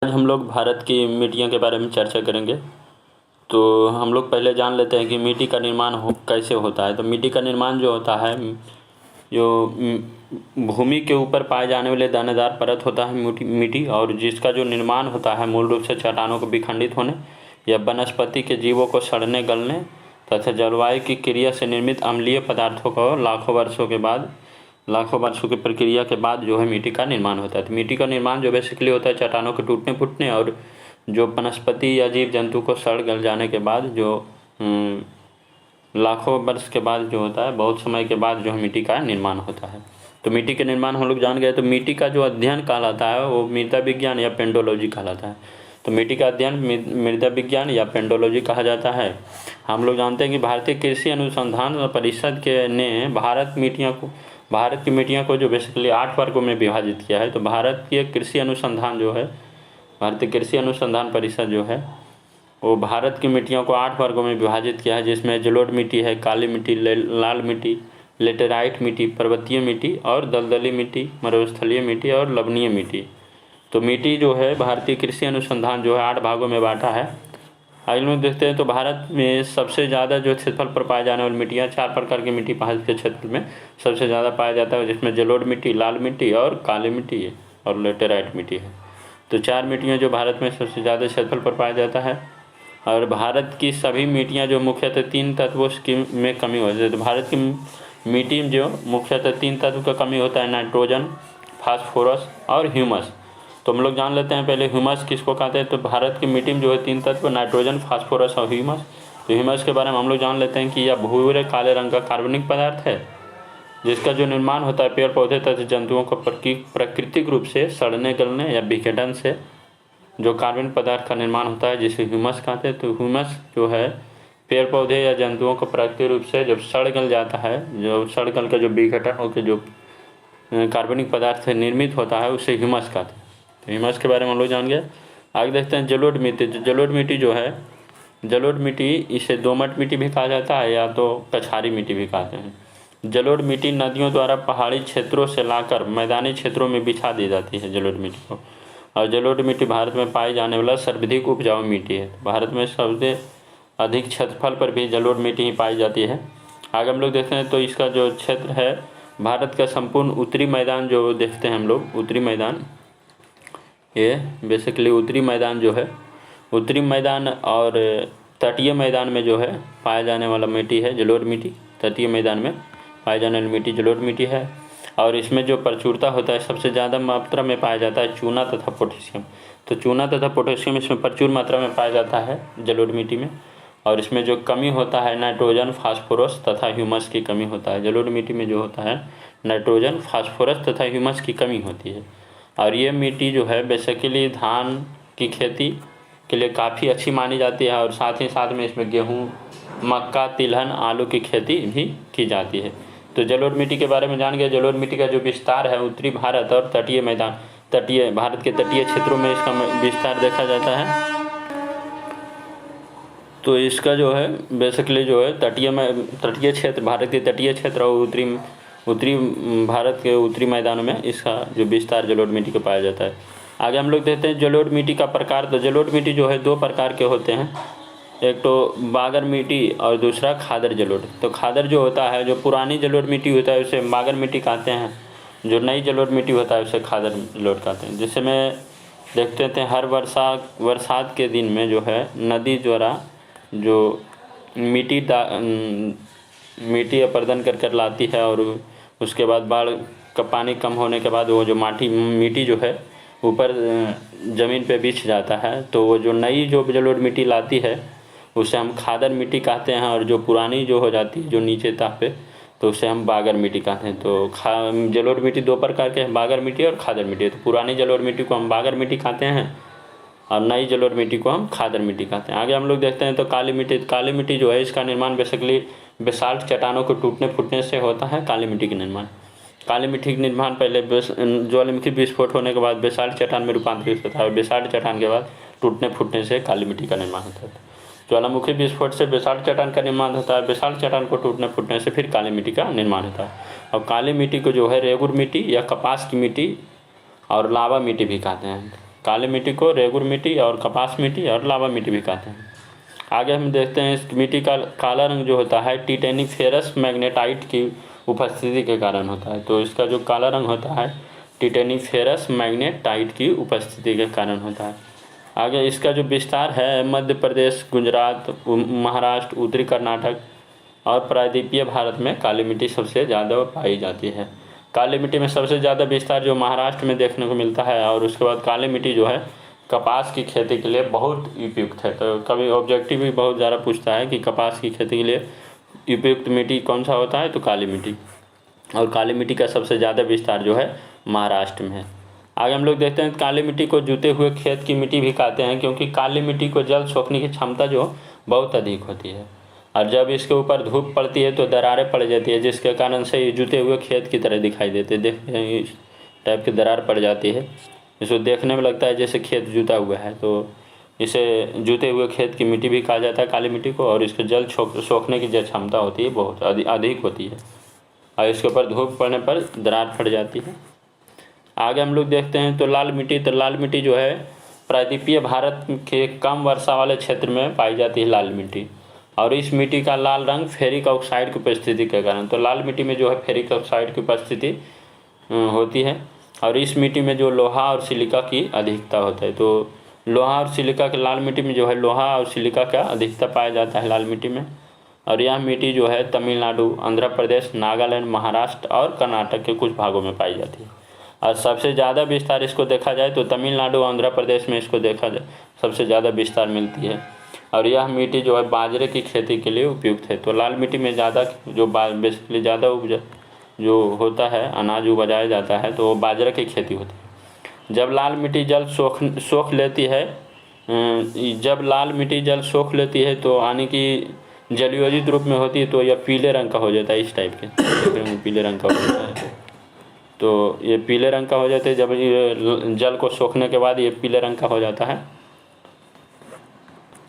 आज हम लोग भारत की मिट्टियों के बारे में चर्चा करेंगे। तो हम लोग पहले जान लेते हैं कि मिट्टी का निर्माण कैसे होता है। तो मिट्टी का निर्माण जो होता है, जो भूमि के ऊपर पाए जाने वाले दानेदार परत होता है मिट्टी, और जिसका जो निर्माण होता है मूल रूप से चट्टानों को विखंडित होने या वनस्पति के जीवों को सड़ने गलने तथा जलवायु की क्रिया से निर्मित अम्लीय पदार्थों को लाखों वर्षों की प्रक्रिया के बाद जो है मिट्टी का निर्माण होता है। तो मिट्टी का निर्माण जो बेसिकली होता है चट्टानों के टूटने फूटने और जो वनस्पति या जीव जंतु को सड़ गल जाने के बाद जो लाखों वर्ष के बाद जो होता है, बहुत समय के बाद जो है मिट्टी का निर्माण होता है। तो मिट्टी के निर्माण हम लोग जान गए। तो मिट्टी का जो अध्ययन कहलाता है वो मृदा विज्ञान या पेंडोलॉजी कहलाता है। तो मिट्टी का अध्ययन मृदा विज्ञान या पेंडोलॉजी कहा जाता है। हम लोग जानते हैं कि भारतीय कृषि अनुसंधान परिषद ने भारत की मिट्टियों को जो बेसिकली 8 वर्गों में विभाजित किया है। तो भारतीय कृषि अनुसंधान परिषद जो है वो भारत की मिट्टियों को 8 वर्गों में विभाजित किया है, जिसमें जलोढ़ मिट्टी है, काली मिट्टी, लाल मिट्टी, लेटेराइट मिट्टी, पर्वतीय मिट्टी और दलदली मिट्टी, मरुस्थलीय मिट्टी और लवणीय मिट्टी। तो मिट्टी जो है भारतीय कृषि अनुसंधान जो है 8 भागों में बांटा है। आगे लोग देखते हैं तो भारत में सबसे ज़्यादा जो क्षेत्रफल पर पाए जाने वाली मिट्टियाँ 4 प्रकार की मिट्टी भारत के क्षेत्र में सबसे ज़्यादा पाया जाता है, जिसमें जलोढ़ मिट्टी, लाल मिट्टी और काली मिट्टी है और लेटेराइट मिट्टी है। तो 4 मिट्टियाँ जो भारत में सबसे ज़्यादा क्षेत्रफल पर पाया जाता है। और भारत की सभी मिट्टियाँ जो मुख्यतः 3 तत्वों में कमी होती है। तो भारत की मिट्टी में जो मुख्यतः 3 तत्व का कमी होता है, नाइट्रोजन, फास्फोरस और ह्यूमस। तो हम लोग जान लेते हैं पहले ह्यूमस किसको कहते हैं। तो भारत की मिट्टी में जो है 3 तत्व, नाइट्रोजन, फास्फोरस और ह्यूमस। तो ह्यूमस के बारे में हम लोग जान लेते हैं कि यह भूरे काले रंग का कार्बनिक पदार्थ है, जिसका जो निर्माण होता है पेड़ पौधे तथा जंतुओं को प्राकृतिक रूप से सड़ने गलने या विघटन से जो कार्बनिक पदार्थ का निर्माण होता है, जिसे ह्यूमस कहते हैं। तो ह्यूमस जो है पेड़ पौधे या जंतुओं को प्राकृतिक रूप से जब सड़ गल जाता है, जो सड़ गल का जो विघटन होकर जो कार्बनिक पदार्थ से निर्मित होता है, उसे ह्यूमस कहते हैं। तो ह्यूमस के बारे में हम लोग जान गए। आगे देखते हैं जलोढ़ मिट्टी। जलोढ़ मिट्टी जो है, जलोढ़ मिट्टी इसे दोमट मिट्टी भी कहा जाता है या तो कछारी मिट्टी भी कहते हैं। जलोढ़ मिट्टी नदियों द्वारा पहाड़ी क्षेत्रों से लाकर मैदानी क्षेत्रों में बिछा दी जाती है जलोढ़ मिट्टी को। और जलोढ़ मिट्टी भारत में पाई जाने वाला सर्वाधिक उपजाऊ मिट्टी है। भारत में सबसे अधिक क्षेत्रफल पर भी जलोढ़ मिट्टी ही पाई जाती है। आगे हम लोग देखते हैं तो इसका जो क्षेत्र है, भारत का संपूर्ण उत्तरी मैदान जो देखते हैं हम लोग, उत्तरी मैदान, ये बेसिकली उत्तरी मैदान जो है, उत्तरी मैदान और तटीय मैदान में जो है पाया जाने वाला मिट्टी है जलोढ़ मिट्टी। तटीय मैदान में पाए जाने वाली मिट्टी जलोढ़ मिट्टी है। और इसमें जो प्रचुरता होता है, सबसे ज़्यादा मात्रा में पाया जाता है चूना तथा पोटेशियम। तो चूना तथा पोटेशियम इसमें प्रचुर मात्रा में पाया जाता है जलोढ़ मिट्टी में। और इसमें जो कमी होता है नाइट्रोजन, फास्फोरस तथा ह्यूमस की कमी होता है। जलोढ़ मिट्टी में जो होता है नाइट्रोजन, फास्फोरस तथा ह्यूमस की कमी होती है। और ये मिट्टी जो है बेसिकली धान की खेती के लिए काफ़ी अच्छी मानी जाती है। और साथ ही साथ में इसमें गेहूँ, मक्का, तिलहन, आलू की खेती भी की जाती है। तो जलोढ़ मिट्टी के बारे में जान गए। जलोढ़ मिट्टी का जो विस्तार है उत्तरी भारत और भारत के तटीय क्षेत्रों में इसका विस्तार देखा जाता है। तो इसका जो है बेसिकली जो है तटीय क्षेत्र, भारत के तटीय क्षेत्र और उत्तरी भारत के उत्तरी मैदानों में इसका जो विस्तार जलोढ़ मिट्टी का पाया जाता है। आगे हम लोग देखते हैं जलोढ़ मिट्टी का प्रकार। तो जलोढ़ मिट्टी जो है 2 प्रकार के होते हैं, एक तो बागर मिट्टी और दूसरा खादर जलोढ़। तो खादर जो होता है, जो पुरानी जलोढ़ मिट्टी होता है उसे बागर मिट्टी कहते हैं। जो नई जलोढ़ मिट्टी होता है उसे खादर जलोढ़ कहते हैं। जैसे में देखते थे हर बरसात के दिन में जो है नदी द्वारा जो मिट्टी अपर्दन कर लाती है, और उसके बाद बाढ़ का पानी कम होने के बाद वो जो मिट्टी जो है ऊपर ज़मीन पे बिछ जाता है। तो वो जो नई जो जलोढ़ मिट्टी लाती है उसे हम खादर मिट्टी कहते हैं। और जो पुरानी जो हो जाती है जो नीचे ताह पे, तो उसे हम बागर मिट्टी कहते हैं। तो जलोढ़ मिट्टी 2 प्रकार के हैं, बागर मिट्टी और खादर मिट्टी। तो पुरानी जलोढ़ मिट्टी को हम बागर मिट्टी कहते हैं और नई जलोढ़ मिट्टी को हम खादर मिट्टी कहते हैं। आगे हम लोग देखते हैं तो काली मिट्टी जो है इसका निर्माण बेसिकली बेसाल्ट चट्टानों को टूटने फूटने से होता है। काली मिट्टी का निर्माण, काली मिट्टी का निर्माण पहले ज्वालामुखी विस्फोट होने के बाद बेसाल्ट चट्टान में रूपांतरित होता है, और बेसाल्ट चट्टान के बाद टूटने फूटने से काली मिट्टी का निर्माण होता है। ज्वालामुखी विस्फोट से बेसाल्ट चट्टान का निर्माण होता है, बेसाल्ट चट्टान को टूटने फूटने से फिर काली मिट्टी का निर्माण होता है। और काली मिट्टी को जो है रेगुर मिट्टी या कपास की मिट्टी और लावा मिट्टी भी कहते हैं। काली मिट्टी को रेगुर मिट्टी और कपास मिट्टी और लावा मिट्टी भी कहते हैं। आगे हम देखते हैं इस मिट्टी का काला रंग जो होता है टिटेनिफेरस मैग्नेटाइट की उपस्थिति के कारण होता है। तो इसका जो काला रंग होता है टिटेनिफेरस मैग्नेटाइट की उपस्थिति के कारण होता है। आगे इसका जो विस्तार है मध्य प्रदेश, गुजरात, महाराष्ट्र, उत्तरी कर्नाटक और प्रायद्वीपीय भारत में काली मिट्टी सबसे ज़्यादा पाई जाती है। काली मिट्टी में सबसे ज़्यादा विस्तार जो महाराष्ट्र में देखने को मिलता है। और उसके बाद काली मिट्टी जो है कपास की खेती के लिए बहुत उपयुक्त है। तो कभी ऑब्जेक्टिव भी बहुत ज़्यादा पूछता है कि कपास की खेती के लिए उपयुक्त मिट्टी कौन सा होता है, तो काली मिट्टी। और काली मिट्टी का सबसे ज़्यादा विस्तार जो है महाराष्ट्र में है। आगे हम लोग देखते हैं काली मिट्टी को जूते हुए खेत की मिट्टी भी कहते हैं, क्योंकि काली मिट्टी को जल सोखने की क्षमता जो बहुत अधिक होती है। और जब इसके ऊपर धूप पड़ती है तो दरारें पड़ जाती है, जिसके कारण से ये जूते हुए खेत की तरह दिखाई देते हैं। देखते हैं इस टाइप की दरार पड़ जाती है, इसको देखने में लगता है जैसे खेत जुता हुआ है। तो इसे जूते हुए खेत की मिट्टी भी कहा जाता है काली मिट्टी को। और इसके जल सोखने की जो क्षमता होती है बहुत अधिक होती है, और इसके ऊपर धूप पड़ने पर दरार पड़ जाती है। आगे हम लोग देखते हैं तो लाल मिट्टी। तो लाल मिट्टी जो है प्रायद्वीपीय भारत के कम वर्षा वाले क्षेत्र में पाई जाती है लाल मिट्टी। और इस मिट्टी का लाल रंग फेरिक ऑक्साइड की उपस्थिति के कारण। तो लाल मिट्टी में जो है फेरिक ऑक्साइड की उपस्थिति होती है। और इस मिट्टी में जो लोहा और सिलिका की अधिकता होता है। तो लोहा और सिलिका के लाल मिट्टी में जो है लोहा और सिलिका का अधिकता पाया जाता है लाल मिट्टी में। और यह मिट्टी जो है तमिलनाडु, आंध्र प्रदेश, नागालैंड, महाराष्ट्र और कर्नाटक के कुछ भागों में पाई जाती है। और सबसे ज़्यादा विस्तार इसको देखा जाए तो तमिलनाडु, आंध्र प्रदेश में इसको देखा जाए सबसे ज़्यादा विस्तार मिलती है। और यह मिट्टी जो है बाजरे की खेती के लिए उपयुक्त है। तो लाल मिट्टी में ज़्यादा जो बेसिकली ज़्यादा उपज जो होता है अनाज उगाया जाता है तो वो बाजरे की खेती होती है। जब लाल मिट्टी जल सोख लेती है तो यानी कि जलयोजित रूप में होती है तो यह पीले रंग का हो जाता है। इस टाइप के पीले रंग का हो जाता है। तो ये पीले रंग का हो जाता है जब ये जल को सोखने के बाद ये पीले रंग का हो जाता है।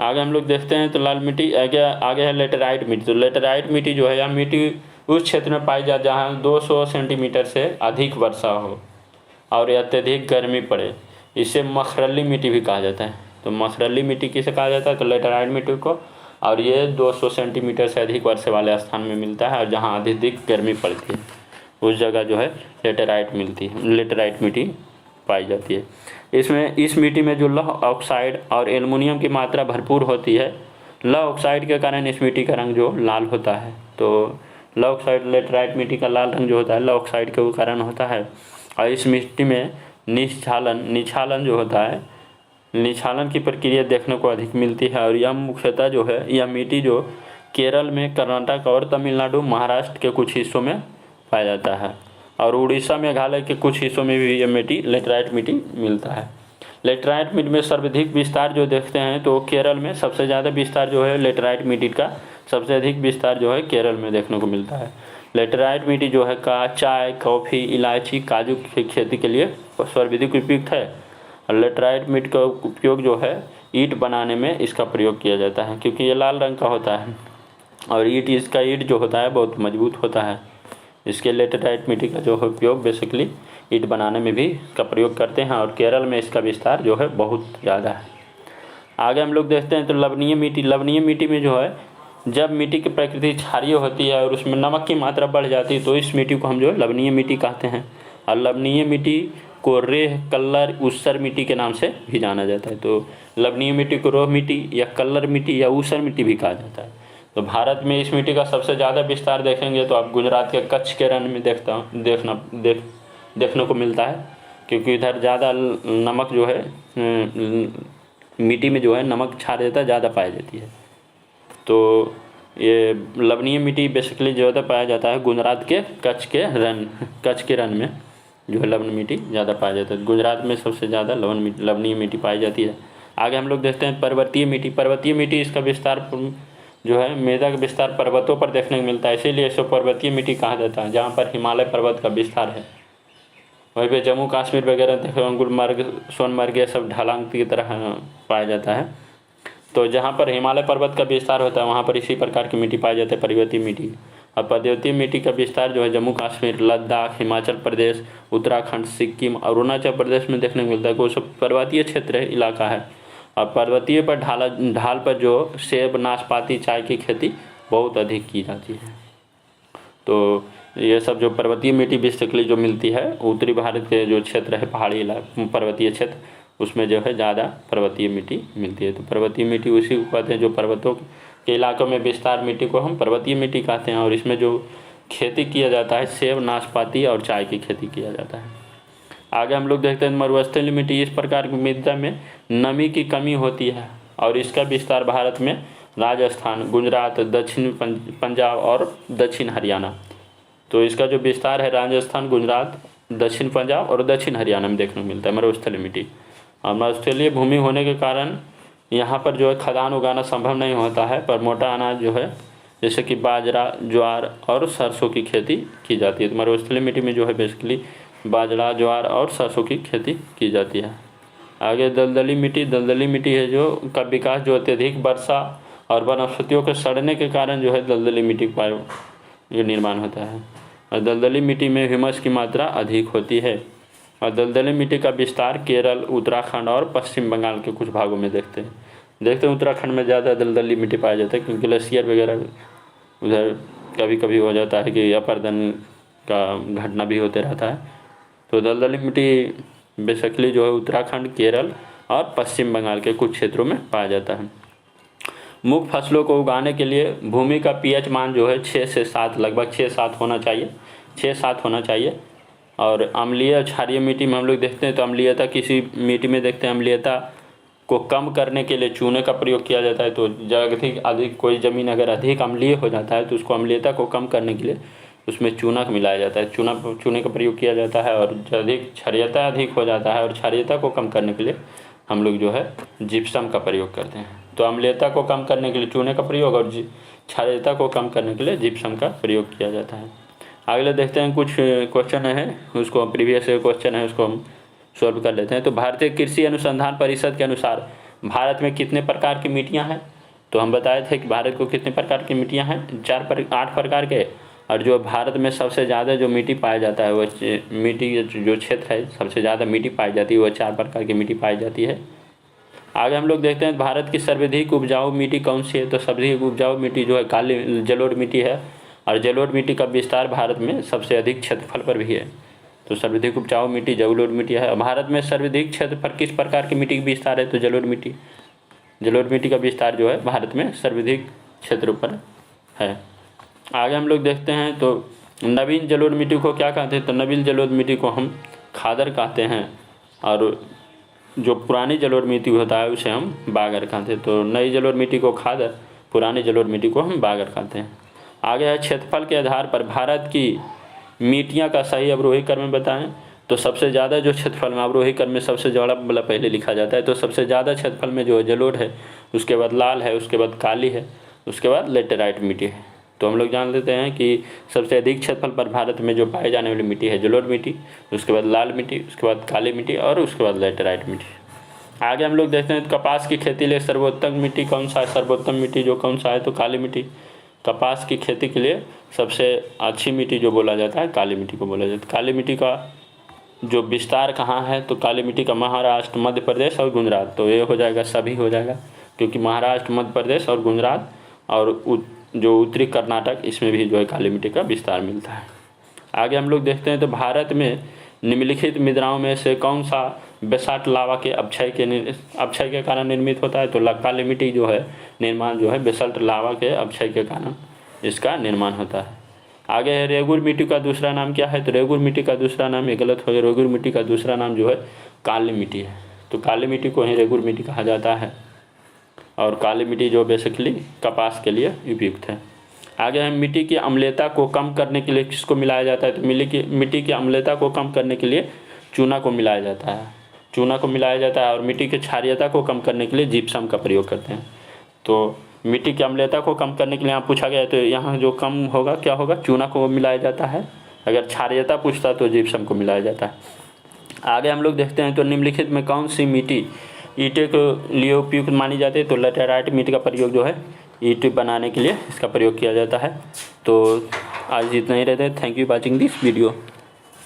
आगे हम लोग देखते हैं तो लाल मिट्टी आगे है लेटेराइट मिट्टी। तो लेटेराइट मिट्टी जो है यह मिट्टी उस क्षेत्र में पाई जाती है जहाँ 200 सेंटीमीटर से अधिक वर्षा हो और अत्यधिक गर्मी पड़े। इसे मखरली मिट्टी भी कहा जाता है। तो मखरली मिट्टी किसे कहा जाता है, तो लेटेराइट मिट्टी को। और ये 200 सेंटीमीटर से अधिक वर्षा वाले स्थान में मिलता है और जहाँ अधिक गर्मी पड़ती है उस जगह जो है लेटेराइट मिट्टी पाई जाती है। इस मिट्टी में जो लौह ऑक्साइड और एल्युमिनियम की मात्रा भरपूर होती है। लौह ऑक्साइड के कारण इस मिट्टी का रंग जो लाल होता है। तो लौह ऑक्साइड लेटेराइट मिट्टी का लाल रंग जो होता है लौह ऑक्साइड के कारण होता है। और इस मिट्टी में निछालन जो होता है, निछालन की प्रक्रिया देखने को अधिक मिलती है। और यह मुख्यतः जो है यह मिट्टी जो केरल में, कर्नाटक और तमिलनाडु, महाराष्ट्र के कुछ हिस्सों में पाया जाता है। और उड़ीसा, मेघालय के कुछ हिस्सों में भी यह मिट्टी लेटेराइट मिट्टी मिलता है। लेटेराइट मिट्टी में सर्वाधिक विस्तार जो देखते हैं तो केरल में सबसे ज़्यादा विस्तार जो है लेटेराइट मिट्टी का सबसे अधिक विस्तार जो है केरल में देखने को मिलता है। लेटेराइट मिट्टी जो है चाय, कॉफ़ी, इलायची, काजू की खेती के लिए सर्वाधिक उपयुक्त है। और लेटेराइट मिट्टी का उपयोग जो है ईंट बनाने में इसका प्रयोग किया जाता है, क्योंकि ये लाल रंग का होता है और इसका ईंट जो होता है बहुत मजबूत होता है। इसके लेटेराइट मिट्टी का जो है उपयोग बेसिकली ईंट बनाने में भी इसका प्रयोग करते हैं। और केरल में इसका विस्तार जो है बहुत ज़्यादा है। आगे हम लोग देखते हैं तो लवणीय मिट्टी में जो है जब मिट्टी की प्रकृति क्षारीय होती है और उसमें नमक की मात्रा बढ़ जाती है तो इस मिट्टी को हम जो है लवणीय मिट्टी कहते हैं। और लवणीय मिट्टी को रेह, कल्लर, ऊसर मिट्टी के नाम से भी जाना जाता है। तो लवणीय मिट्टी को रोह मिट्टी या कल्लर मिट्टी या ऊसर मिट्टी भी कहा जाता है। तो भारत में इस मिट्टी का सबसे ज़्यादा विस्तार देखेंगे तो आप गुजरात के कच्छ के रण में देखने को मिलता है, क्योंकि इधर ज़्यादा नमक जो है मिट्टी में जो है नमक क्षार देता ज़्यादा पाई जाती है। तो ये लवणीय मिट्टी बेसिकली ज़्यादा पाया जाता है गुजरात के कच्छ के रण में जो है लवण मिट्टी ज़्यादा पाया जाता है। गुजरात में सबसे ज़्यादा लवणीय मिट्टी पाई जाती है। आगे हम लोग देखते हैं पर्वतीय मिट्टी। इसका विस्तार जो है मृदा का विस्तार पर्वतों पर देखने को मिलता है, इसीलिए इसको पर्वतीय मिट्टी कहा जाता है। जहाँ पर हिमालय पर्वत का विस्तार है वहीं पे जम्मू कश्मीर वगैरह देखो, गुलमर्ग, सोनमर्ग ये सब ढलान की तरह पाया जाता है। तो जहाँ पर हिमालय पर्वत का विस्तार होता है वहाँ पर इसी प्रकार की मिट्टी पाई जाती है, पर्वतीय मिट्टी। और पर्वतीय मिट्टी का विस्तार जो है जम्मू कश्मीर, लद्दाख, हिमाचल प्रदेश, उत्तराखंड, सिक्किम और अरुणाचल प्रदेश में देखने को मिलता है। वो सब पर्वतीय क्षेत्र है, इलाका है। और पर्वतीय पर ढाल पर जो सेब, नाशपाती, चाय की खेती बहुत अधिक की जाती है। तो ये सब जो पर्वतीय मिट्टी बेसिकली जो मिलती है उत्तरी भारत के जो क्षेत्र है, पहाड़ी इलाका, पर्वतीय क्षेत्र, उसमें जो है ज़्यादा पर्वतीय मिट्टी मिलती है। तो पर्वतीय मिट्टी उसी को कहते हैं जो पर्वतों के इलाकों में विस्तार मिट्टी को हम पर्वतीय मिट्टी कहते हैं। और इसमें जो खेती किया जाता है सेब, नाशपाती और चाय की खेती किया जाता है। आगे हम लोग देखते हैं मरुस्थलीय मिट्टी। इस प्रकार की मृदा में नमी की कमी होती है और इसका विस्तार भारत में राजस्थान, गुजरात, दक्षिण पंजाब और दक्षिण हरियाणा। तो इसका जो विस्तार है राजस्थान, गुजरात, दक्षिण पंजाब और दक्षिण हरियाणा में देखने को मिलता है मरुस्थलीय मिट्टी। और मरुस्थलीय भूमि होने के कारण यहाँ पर जो है खदान उगाना संभव नहीं होता है, पर मोटा अनाज जो है जैसे कि बाजरा, ज्वार और सरसों की खेती की जाती है। तो मरुस्थलीय मिट्टी में जो है बेसिकली बाजरा, ज्वार और सरसों की खेती की जाती है। आगे दलदली मिट्टी। दलदली मिट्टी है जो का विकास जो अत्यधिक वर्षा और वनस्पतियों के सड़ने के कारण जो है दलदली मिट्टी का जो निर्माण होता है। और दलदली मिट्टी में ह्यूमस की मात्रा अधिक होती है। और दलदली मिट्टी का विस्तार केरल, उत्तराखंड और पश्चिम बंगाल के कुछ भागों में देखते हैं। उत्तराखंड में ज़्यादा दलदली मिट्टी पाया जाता है क्योंकि ग्लेशियर वगैरह उधर कभी कभी हो जाता है कि अपरदन का घटना भी होते रहता है। तो दलदली मिट्टी बेसिकली जो है उत्तराखंड, केरल और पश्चिम बंगाल के कुछ क्षेत्रों में पाया जाता है। मुख्य फसलों को उगाने के लिए भूमि का पीएच मान जो है 6 से 7, लगभग 6-7 होना चाहिए, 6-7 होना चाहिए। और अम्लीय क्षारीय मिट्टी में हम लोग देखते हैं तो अम्लीयता किसी मिट्टी में देखते हैं अम्लीयता को कम करने के लिए चूने का प्रयोग किया जाता है। तो अधिक कोई ज़मीन अगर अधिक अम्लीय हो जाता है तो उसको अम्लीयता को कम करने के लिए उसमें चूना मिलाया जाता है, चूने का प्रयोग किया जाता है। और अधिक क्षारीयता अधिक हो जाता है और क्षारीयता को कम करने के लिए हम लोग जो है जिप्सम का प्रयोग करते हैं। तो अम्लीयता को कम करने के लिए चूने का प्रयोग और क्षारीयता को कम करने के लिए जिप्सम का प्रयोग किया जाता है। अगले देखते हैं कुछ क्वेश्चन है, उसको प्रीवियस क्वेश्चन है उसको हम सॉल्व कर लेते हैं। तो भारतीय कृषि अनुसंधान परिषद के अनुसार भारत में कितने प्रकार की मिट्टियाँ हैं? तो हम बताए थे कि भारत को कितने प्रकार की मिट्टियाँ हैं, 8 प्रकार के। और जो भारत में सबसे ज़्यादा जो मिट्टी पाया जाता है वो मिट्टी जो क्षेत्र है सबसे ज़्यादा मिट्टी पाई जाती है वो 4 प्रकार की मिट्टी पाई जाती है। आगे हम लोग देखते हैं भारत की सर्वाधिक उपजाऊ मिट्टी कौन सी है? तो सर्वाधिक उपजाऊ मिट्टी जो है काली जलोढ़ मिट्टी है। और जलोढ़ मिट्टी का विस्तार भारत में सबसे अधिक क्षेत्रफल पर भी है। तो सर्वाधिक उपजाऊ मिट्टी जलोढ़ मिट्टी है। भारत में सर्वाधिक क्षेत्र पर किस प्रकार की मिट्टी का विस्तार है? तो जलोढ़ मिट्टी का विस्तार जो है भारत में सर्वाधिक क्षेत्र पर है। आगे हम लोग देखते हैं तो नवीन जलोढ़ मिट्टी को क्या कहते हैं? तो नवीन जलोढ़ मिट्टी को हम खादर कहते हैं और जो पुरानी जलोढ़ मिट्टी होता है उसे हम बागर कहते हैं। तो नई जलोढ़ मिट्टी को खादर, पुरानी जलोढ़ मिट्टी को हम बागर कहते हैं। आगे है क्षेत्रफल के आधार पर भारत की मिट्टियाँ का सही अवरोही क्रम बताएं। तो सबसे ज़्यादा जो क्षेत्रफल में अवरोही क्रम में सबसे ज़्यादा मतलब पहले लिखा जाता है। तो सबसे ज़्यादा क्षेत्रफल में जो जलोढ़ है, उसके बाद लाल है, उसके बाद काली है, उसके बाद लेटेराइट मिट्टी है। तो हम लोग जान लेते हैं कि सबसे अधिक क्षेत्रफल पर भारत में जो पाए जाने वाली मिट्टी है जलोढ़ मिट्टी, उसके बाद लाल मिट्टी, उसके बाद काली मिट्टी और उसके बाद लेटेराइट मिट्टी। आगे हम लोग देखते हैं कपास की खेती के लिए सर्वोत्तम मिट्टी कौन सा है? सर्वोत्तम मिट्टी जो कौन सा है? तो काली मिट्टी। कपास की खेती के लिए सबसे अच्छी मिट्टी जो बोला जाता है काली मिट्टी को बोला जाता है। काली मिट्टी का जो विस्तार कहाँ है? तो काली मिट्टी का महाराष्ट्र, मध्य प्रदेश और गुजरात। तो ये हो जाएगा, सभी हो जाएगा, क्योंकि महाराष्ट्र, मध्य प्रदेश और गुजरात और जो उत्तरी कर्नाटक, इसमें भी जो है काली मिट्टी का विस्तार मिलता है। आगे हम लोग देखते हैं तो भारत में निम्नलिखित मृदाओं में से कौन सा बेसाल्ट लावा के अपक्षय के कारण निर्मित होता है? तो काली मिट्टी जो है निर्माण जो है बेसाल्ट लावा के अपक्षय के कारण इसका निर्माण होता है। आगे है रेगुर मिट्टी का दूसरा नाम क्या है? तो रेगुर मिट्टी का दूसरा नाम, ये गलत हो गया, रेगुर मिट्टी का दूसरा नाम जो है काली मिट्टी है। तो काली मिट्टी को ही रेगुर मिट्टी कहा जाता है और काली मिट्टी जो बेसिकली कपास के लिए उपयुक्त है। आगे हम मिट्टी की अम्लता को कम करने के लिए किसको मिलाया जाता है? तो मिट्टी की अम्लता को कम करने के लिए चूना को मिलाया जाता है। चूना को मिलाया जाता है और मिट्टी की क्षारीयता को कम करने के लिए जिप्सम का प्रयोग करते हैं। तो मिट्टी की अम्लता को कम करने के लिए यहाँ पूछा गया है तो यहाँ जो कम होगा क्या होगा? चूना को मिलाया जाता है। अगर क्षारीयता पूछता तो जिप्सम को मिलाया जाता है। आगे हम लोग देखते हैं तो निम्नलिखित में कौन सी मिट्टी ईंटे के लिए उपयुक्त मानी जाती है? तो लेटेराइट मिट्टी का प्रयोग जो है ईंट बनाने के लिए इसका प्रयोग किया जाता है। तो आज इतना ही रहता है। Thank you watching this video.